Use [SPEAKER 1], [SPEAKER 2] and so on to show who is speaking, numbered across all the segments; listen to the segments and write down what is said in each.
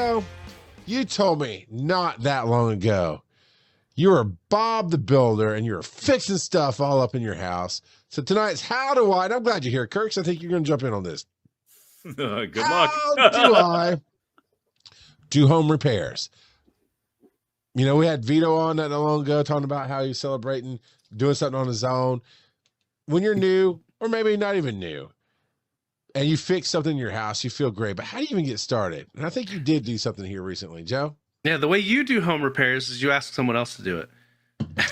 [SPEAKER 1] Joe, you told me not that long ago you were Bob the Builder and you were fixing stuff all up in your house. So tonight's How Do I, and I'm glad you're here, Kirk, so I think you're going to jump in on this.
[SPEAKER 2] Good
[SPEAKER 1] How
[SPEAKER 2] luck.
[SPEAKER 1] do I do home repairs? You know, we had Vito on not long ago talking about how he's celebrating doing something on his own. When you're new, or maybe not even new, and you fix something in your house, you feel great. But how do you even get started? And I think you did do something here recently, Joe.
[SPEAKER 3] Yeah, the way you do home repairs is you ask someone else to do it.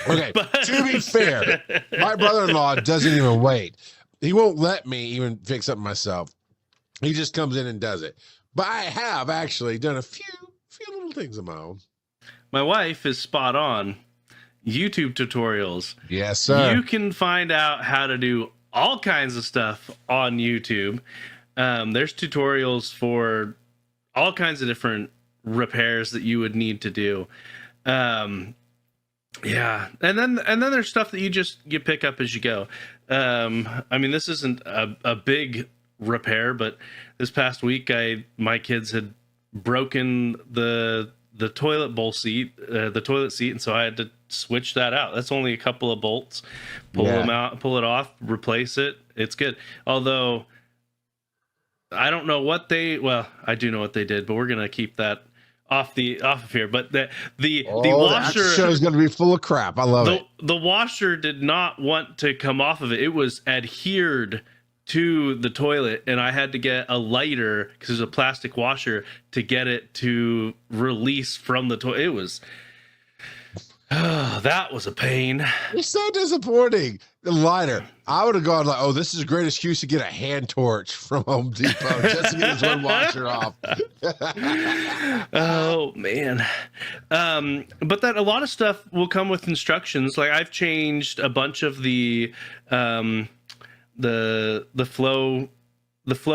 [SPEAKER 1] Okay, to be fair, my brother-in-law doesn't even wait. He won't let me even fix something myself. He just comes in and does it. But I have actually done a few little things of my own.
[SPEAKER 3] My wife is spot on. YouTube tutorials.
[SPEAKER 1] Yes, sir.
[SPEAKER 3] You can find out how to do all kinds of stuff on YouTube. There's tutorials for all kinds of different repairs that you would need to do. Yeah, and then there's stuff that you pick up as you go. I mean, this isn't a big repair, but this past week my kids had broken the toilet bowl seat, the toilet seat, and so I had to switch that out. That's only a couple of bolts. Pull them out, pull it off, replace it. It's good. Although I don't know what I do know what they did, but we're gonna keep that off of here. But the washer
[SPEAKER 1] show is gonna be full of crap. I love it.
[SPEAKER 3] The washer did not want to come off of it. It was adhered to the toilet, and I had to get a lighter because there's a plastic washer to get it to release from the toilet. It was that was a pain.
[SPEAKER 1] It's so disappointing. The lighter. I would have gone like, oh, this is a great excuse to get a hand torch from Home Depot just to get this one washer off.
[SPEAKER 3] Oh man. But that a lot of stuff will come with instructions. Like I've changed a bunch of the flow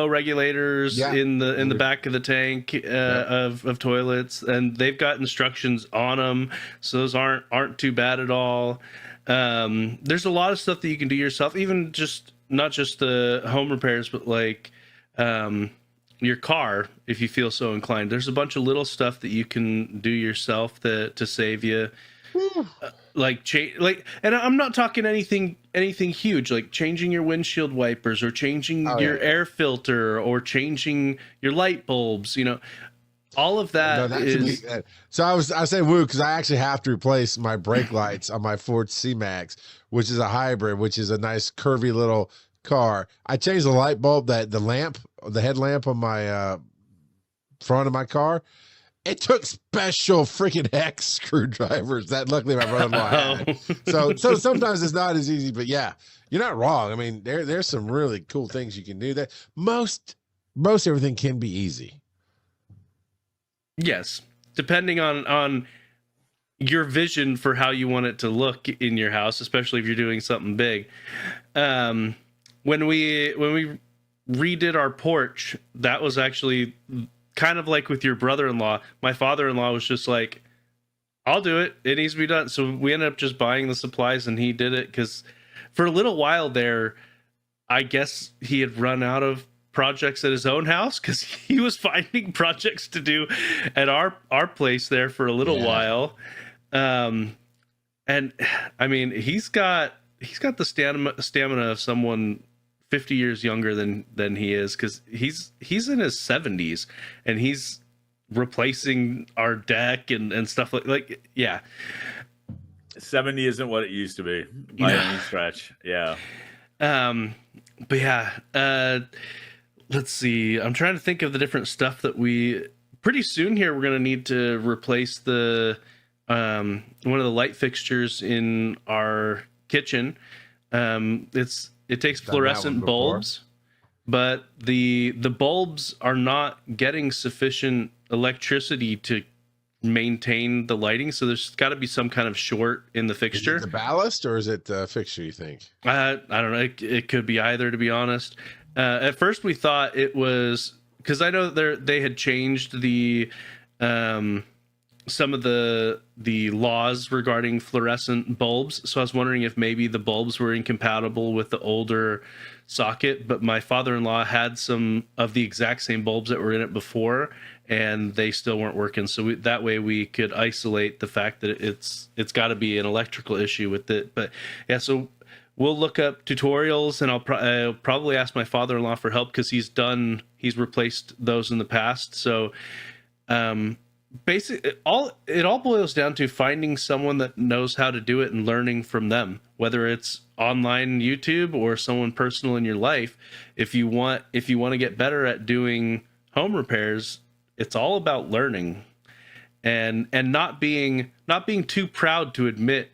[SPEAKER 3] regulators in the back of the tank of toilets, and they've got instructions on them, so those aren't too bad at all. There's a lot of stuff that you can do yourself, even just not just the home repairs, but like your car, if you feel so inclined. There's a bunch of little stuff that you can do yourself to save you. And I'm not talking anything huge, like changing your windshield wipers or changing your air filter or changing your light bulbs, all of that is.
[SPEAKER 1] So I say woo because I actually have to replace my brake lights on my Ford C-Max, which is a hybrid, which is a nice curvy little car. I changed the light bulb, the headlamp on my front of my car. It took special freaking hex screwdrivers that luckily my brother-in-law had. So sometimes it's not as easy, but yeah, you're not wrong. I mean, there's some really cool things you can do that most everything can be easy.
[SPEAKER 3] Yes. Depending on your vision for how you want it to look in your house, especially if you're doing something big. When we redid our porch, that was actually kind of like with your brother-in-law. My father-in-law was just like, I'll do it. It needs to be done. So we ended up just buying the supplies and he did it because for a little while there, I guess he had run out of projects at his own house because he was finding projects to do at our place there for a little while. And I mean, he's got the stamina of someone 50 years younger than he is, because he's in his 70s and he's replacing our deck and stuff like
[SPEAKER 2] 70 isn't what it used to be by any stretch.
[SPEAKER 3] But let's see, I'm trying to think of the different stuff that we pretty soon here we're going to need to replace the one of the light fixtures in our kitchen. It takes fluorescent bulbs, but the bulbs are not getting sufficient electricity to maintain the lighting. So there's got to be some kind of short in the fixture.
[SPEAKER 1] Is it the ballast or is it the fixture, you think? I
[SPEAKER 3] don't know. It could be either, to be honest. At first we thought it was because I know they had changed the some of the laws regarding fluorescent bulbs. So I was wondering if maybe the bulbs were incompatible with the older socket, but my father-in-law had some of the exact same bulbs that were in it before, and they still weren't working. So that way we could isolate the fact that it's got to be an electrical issue with it. But yeah, so we'll look up tutorials, and I'll probably ask my father-in-law for help because he's replaced those in the past. So basically it all boils down to finding someone that knows how to do it and learning from them, whether it's online YouTube or someone personal in your life. If you want to get better at doing home repairs, it's all about learning and not being too proud to admit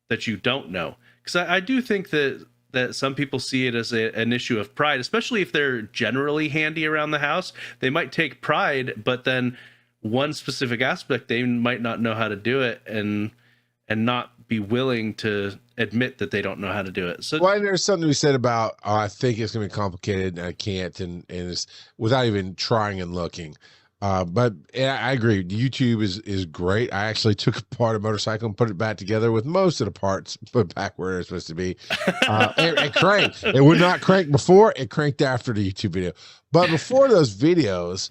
[SPEAKER 3] that you don't know, because I do think that some people see it as an issue of pride, especially if they're generally handy around the house. They might take pride, but then one specific aspect they might not know how to do it, and not be willing to admit that they don't know how to do it. So
[SPEAKER 1] well, there's something we said about, oh, I think it's going to be complicated and I can't, and it's without even trying and looking. But yeah, I agree. YouTube is great. I actually took apart a motorcycle and put it back together with most of the parts put back where it's supposed to be. It cranked. It would not crank before. It cranked after the YouTube video. But before those videos,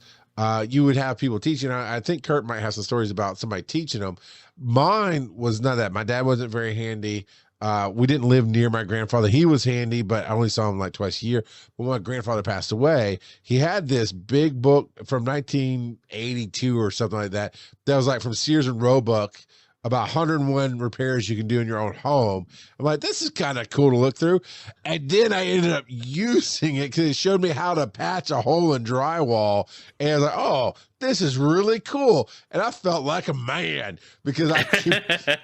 [SPEAKER 1] you would have people teaching. I think Kurt might have some stories about somebody teaching them. Mine was none of that. My dad wasn't very handy. We didn't live near my grandfather. He was handy, but I only saw him like twice a year. When my grandfather passed away, he had this big book from 1982 or something like that. That was like from Sears and Roebuck, about 101 repairs you can do in your own home. I'm like, this is kind of cool to look through. And then I ended up using it because it showed me how to patch a hole in drywall. And I was like, oh, this is really cool. And I felt like a man because and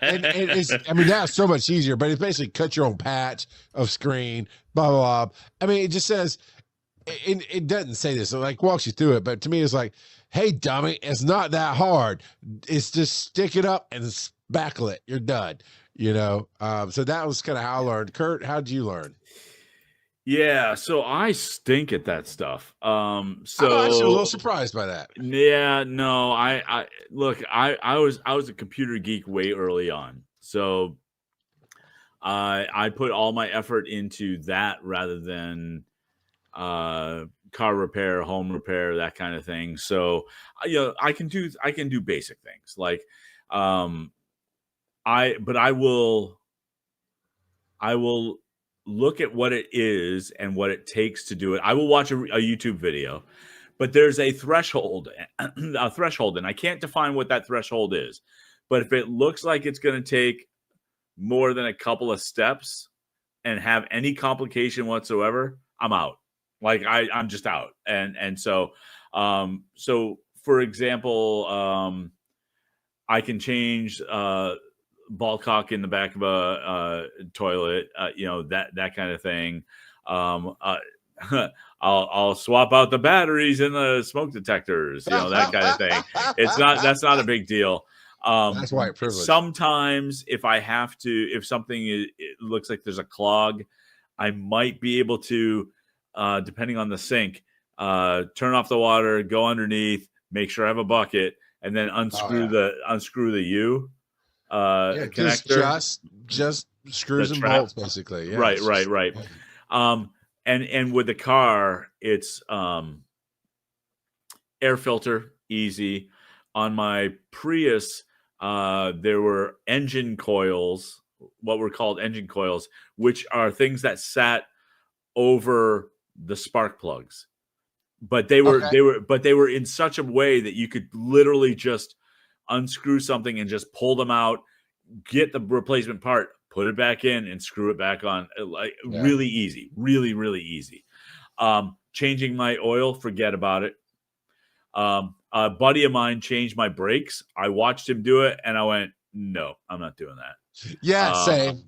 [SPEAKER 1] it's, I mean, that's so much easier, but it's basically cut your own patch of screen, blah, blah, blah. I mean, it just says, it doesn't say this, it like walks you through it, but to me, it's like, hey, dummy, it's not that hard. It's just stick it up and spackle it. You're done. You know? So that was kind of how I learned. Kurt, how did you learn?
[SPEAKER 2] Yeah, so I stink at that stuff. So
[SPEAKER 1] I'm actually a little surprised by that.
[SPEAKER 2] Yeah, no, I look, I was a computer geek way early on. So I put all my effort into that rather than car repair, home repair, that kind of thing. So I can do basic things like I will look at what it is and what it takes to do it. I will watch a YouTube video, but there's a threshold, and I can't define what that threshold is. But if it looks like it's going to take more than a couple of steps and have any complication whatsoever, I'm out. Like I'm just out. And so for example, I can change ball cock in the back of a toilet, that kind of thing. I'll swap out the batteries in the smoke detectors, that kind of thing. That's not a big deal.
[SPEAKER 1] That's white privilege.
[SPEAKER 2] Sometimes if something it looks like there's a clog, I might be able to, depending on the sink, turn off the water, go underneath, make sure I have a bucket, and then unscrew the U.
[SPEAKER 1] Connector. Just screws and bolts, basically. Yeah,
[SPEAKER 2] right. And with the car, it's air filter, easy. On my Prius, there were engine coils, what were called engine coils, which are things that sat over the spark plugs. But they were in such a way that you could literally just unscrew something and just pull them out, get the replacement part, put it back in, and screw it back on. Really easy, really, really easy. Changing my oil, forget about it. A buddy of mine changed my brakes. I watched him do it, and I went, "No, I'm not doing that."
[SPEAKER 1] Yeah, same.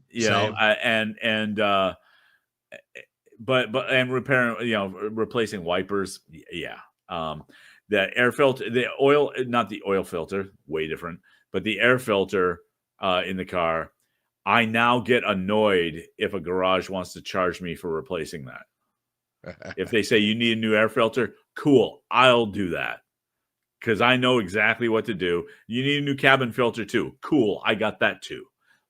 [SPEAKER 2] But repairing, replacing wipers. Yeah. The air filter, the oil, not the oil filter, way different, but the air filter in the car. I now get annoyed if a garage wants to charge me for replacing that. If they say you need a new air filter, cool, I'll do that. Because I know exactly what to do. You need a new cabin filter too. Cool, I got that too.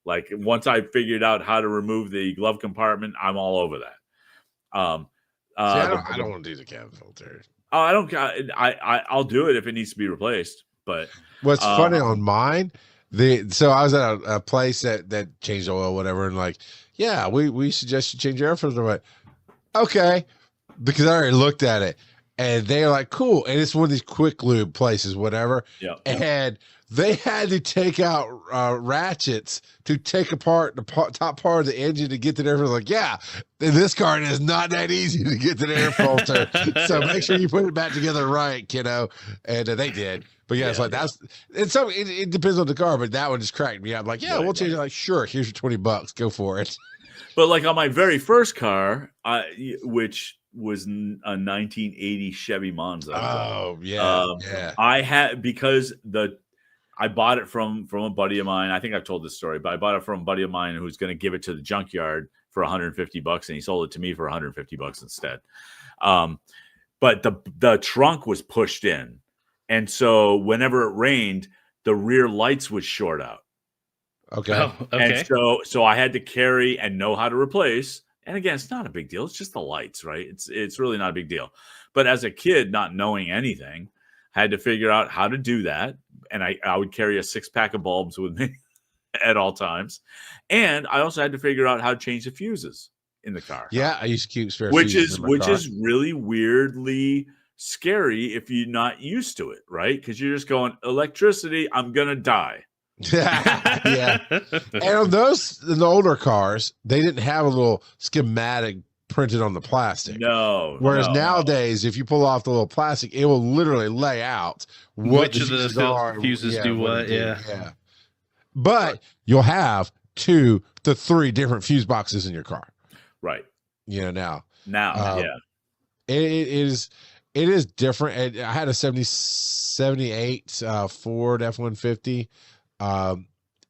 [SPEAKER 2] Like once I figured out how to remove the glove compartment, I'm all over that.
[SPEAKER 1] I don't want to do the cabin filter.
[SPEAKER 2] Oh, I don't. I'll do it if it needs to be replaced. But
[SPEAKER 1] What's funny on mine, so I was at a place that changed oil, whatever, and like, yeah, we suggest you change your air filter. But okay, because I already looked at it, and they're like, cool, and it's one of these quick lube places, whatever.
[SPEAKER 2] Yeah.
[SPEAKER 1] And they had to take out ratchets to take apart the top part of the engine to get to the air filter. Like, yeah, in this car, it is not that easy to get to the air filter. So make sure you put it back together right, kiddo. And they did. But yeah, it's like it depends on the car, but that one just cracked me up. Like, yeah, we'll change it. Like, sure, here's your $20, go for it.
[SPEAKER 2] But like on my very first car, which was a 1980 Chevy Monza.
[SPEAKER 1] Oh yeah, yeah.
[SPEAKER 2] I had I bought it from a buddy of mine. I think I've told this story, but I bought it from a buddy of mine who's going to give it to the junkyard for $150, and he sold it to me for $150 instead. But the trunk was pushed in, and so whenever it rained, the rear lights would short out.
[SPEAKER 1] Okay.
[SPEAKER 3] Oh, okay.
[SPEAKER 2] And so I had to carry and know how to replace. And again, it's not a big deal. It's just the lights, right? It's really not a big deal. But as a kid, not knowing anything, had to figure out how to do that. And I would carry a 6-pack of bulbs with me at all times. And I also had to figure out how to change the fuses in the car.
[SPEAKER 1] Yeah, I used to keep spare
[SPEAKER 2] which
[SPEAKER 1] fuses in my car.
[SPEAKER 2] is really weirdly scary if you're not used to it, right? Because you're just going, electricity, I'm gonna die.
[SPEAKER 1] Yeah. And on in the older cars, they didn't have a little schematic printed on the plastic.
[SPEAKER 2] No.
[SPEAKER 1] Whereas nowadays, if you pull off the little plastic, it will literally lay out what
[SPEAKER 3] which of the fuses do what. Yeah.
[SPEAKER 1] But you'll have 2 to 3 different fuse boxes in your car.
[SPEAKER 2] Right.
[SPEAKER 1] Now.
[SPEAKER 2] Yeah.
[SPEAKER 1] It is different. I had a 78 Ford F-150.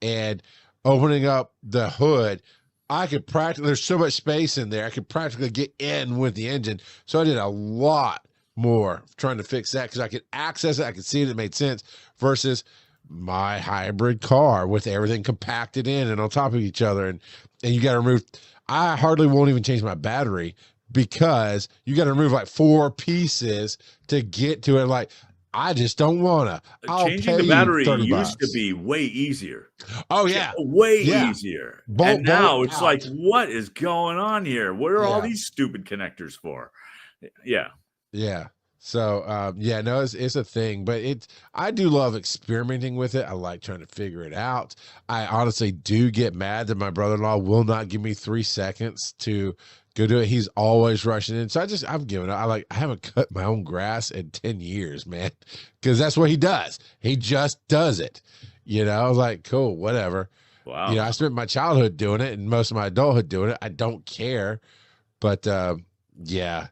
[SPEAKER 1] And opening up the hood, I could there's so much space in there, I could practically get in with the engine. So I did a lot more trying to fix that because I could access it, I could see it made sense, versus my hybrid car with everything compacted in and on top of each other. And you got to remove, I hardly won't even change my battery because you got to remove like 4 pieces to get to it. Like, I just don't want to.
[SPEAKER 2] Changing the battery used to be way easier.
[SPEAKER 1] Oh, yeah.
[SPEAKER 2] Way easier. And now it's like, what is going on here? What are all these stupid connectors for? Yeah.
[SPEAKER 1] Yeah. So, no, it's a thing. But I do love experimenting with it. I like trying to figure it out. I honestly do get mad that my brother-in-law will not give me 3 seconds to go do it. He's always rushing in. So I've given up. I haven't cut my own grass in 10 years, man, because that's what he does. He just does it. I was like, cool, whatever.
[SPEAKER 2] Wow.
[SPEAKER 1] I spent my childhood doing it and most of my adulthood doing it. I don't care. But yeah.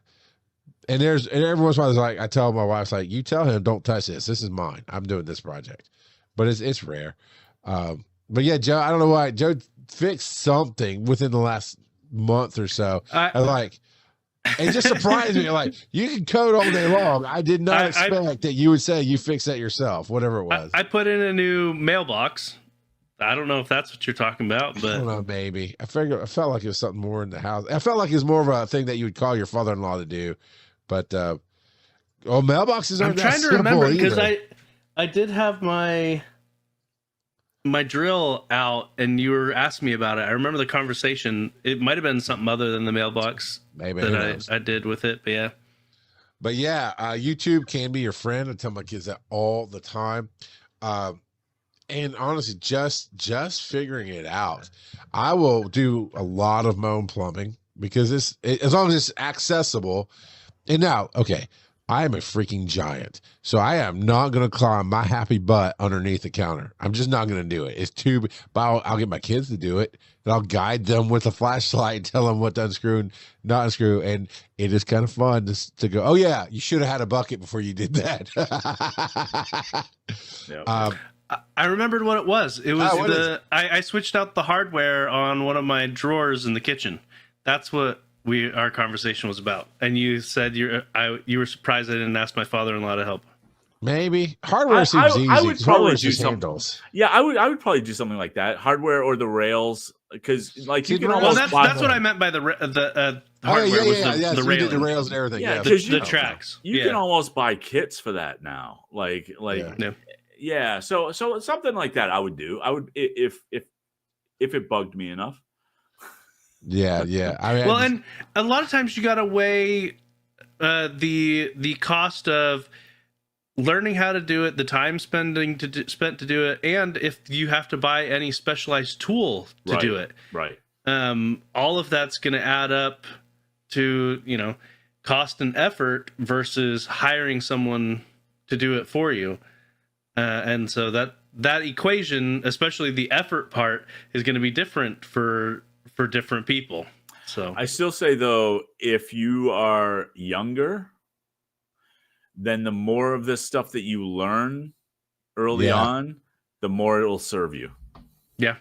[SPEAKER 1] And every once in a while, like, I tell my wife, like, you tell him, don't touch this. This is mine. I'm doing this project. But it's rare. But yeah, Joe, I don't know why. Joe fixed something within the last month or so. It just surprised me. Like, you can code all day long. I did not expect that you would say you fixed that yourself, whatever it was.
[SPEAKER 3] I put in a new mailbox. I don't know if that's what you're talking about, but
[SPEAKER 1] I don't know, maybe. I felt like it was something more in the house. I felt like it was more of a thing that you would call your father-in-law to do. But mailboxes aren't that simple. I'm trying to remember
[SPEAKER 3] because I did have my drill out and you were asking me about it. I remember the conversation. It might have been something other than the mailbox that I did with it, but yeah.
[SPEAKER 1] But yeah, YouTube can be your friend. I tell my kids that all the time. And honestly, just figuring it out. I will do a lot of my own plumbing because as long as it's accessible. And now, okay, I am a freaking giant. So I am not going to climb my happy butt underneath the counter. I'm just not going to do it. It's too, but I'll get my kids to do it and I'll guide them with a flashlight and tell them what to unscrew and not unscrew. And it is kind of fun to go, oh yeah, you should have had a bucket before you did that.
[SPEAKER 2] Yep.
[SPEAKER 3] I remembered what it was. It was I switched out the hardware on one of my drawers in the kitchen. That's what our conversation was about. And you said you were surprised I didn't ask my father-in-law to help.
[SPEAKER 1] Maybe hardware seems easy.
[SPEAKER 2] I would probably do something.
[SPEAKER 1] Handles.
[SPEAKER 2] Yeah, I would probably do something like that, hardware or the rails, because like you can almost.
[SPEAKER 3] That's what I meant by the hardware was the
[SPEAKER 1] So you did the
[SPEAKER 3] railing,
[SPEAKER 1] rails and everything.
[SPEAKER 2] Yeah,
[SPEAKER 1] Yeah,
[SPEAKER 2] because
[SPEAKER 3] the tracks.
[SPEAKER 2] You
[SPEAKER 3] Yeah.
[SPEAKER 2] can almost buy kits for that now. Like
[SPEAKER 3] Yeah.
[SPEAKER 2] yeah. So something like that I would do. I would if it bugged me enough.
[SPEAKER 1] yeah. I mean,
[SPEAKER 3] Well, and a lot of times you got to weigh the cost of learning how to do it, the time spent to do it, and if you have to buy any specialized tool to do it.
[SPEAKER 2] Right.
[SPEAKER 3] All of that's going to add up to, cost and effort versus hiring someone to do it for you. And so that equation, especially the effort part, is going to be different for different people. So
[SPEAKER 2] I still say, though, if you are younger, then the more of this stuff that you learn early on, the more it'll serve you.
[SPEAKER 3] Yeah.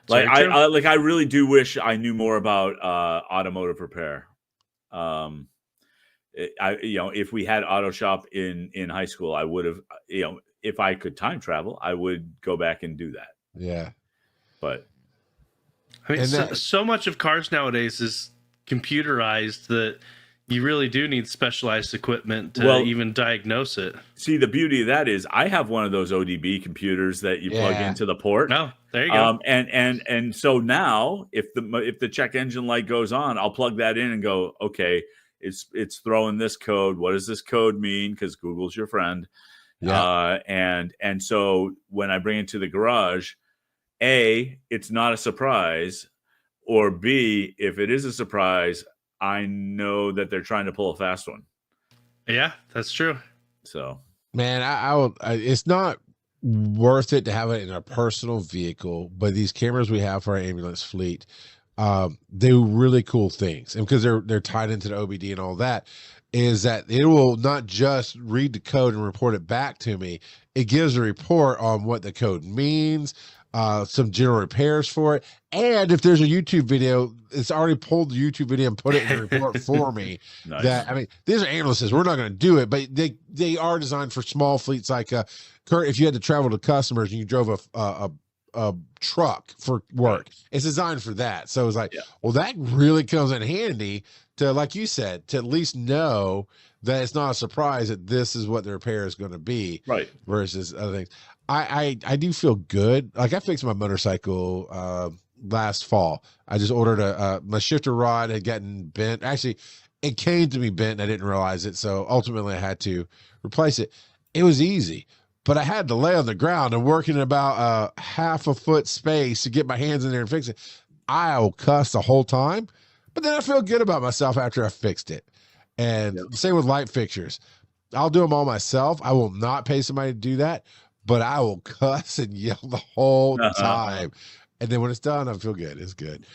[SPEAKER 2] Like I really do wish I knew more about automotive repair. If we had auto shop in high school, I would have, if I could time travel, I would go back and do that.
[SPEAKER 1] Yeah.
[SPEAKER 2] But
[SPEAKER 3] I mean, so much of cars nowadays is computerized that you really do need specialized equipment to even diagnose it.
[SPEAKER 2] See, the beauty of that is I have one of those ODB computers that you plug into the port.
[SPEAKER 3] Oh, there you go.
[SPEAKER 2] And so now if the check engine light goes on, I'll plug that in and go, okay, it's throwing this code. What does this code mean? Because Google's your friend. Yeah. And so when I bring it to the garage, A, it's not a surprise, or B, if it is a surprise, I know that they're trying to pull a fast one.
[SPEAKER 3] Yeah, that's true.
[SPEAKER 2] So,
[SPEAKER 1] man, it's not worth it to have it in a personal vehicle, but these cameras we have for our ambulance fleet, they do really cool things. And because they're tied into the OBD and all that, is that it will not just read the code and report it back to me. It gives a report on what the code means, some general repairs for it. And if there's a YouTube video, it's already pulled the YouTube video and put it in the report for me.
[SPEAKER 2] Nice.
[SPEAKER 1] That, I mean, these are ambulances. We're not going to do it, but they are designed for small fleets. Like, Kurt, if you had to travel to customers and you drove a truck for work, it's designed for that. So it's like, well, that really comes in handy to, like you said, to at least know that it's not a surprise that this is what the repair is going to be,
[SPEAKER 2] right? Versus
[SPEAKER 1] other things. I do feel good. Like I fixed my motorcycle last fall. I just ordered my shifter rod had gotten bent. Actually, it came to me bent and I didn't realize it. So ultimately I had to replace it. It was easy, but I had to lay on the ground and work in about half a foot space to get my hands in there and fix it. I'll cuss the whole time, but then I feel good about myself after I fixed it. And same with light fixtures. I'll do them all myself. I will not pay somebody to do that, but I will cuss and yell the whole time. And then when it's done, I feel good. It's good.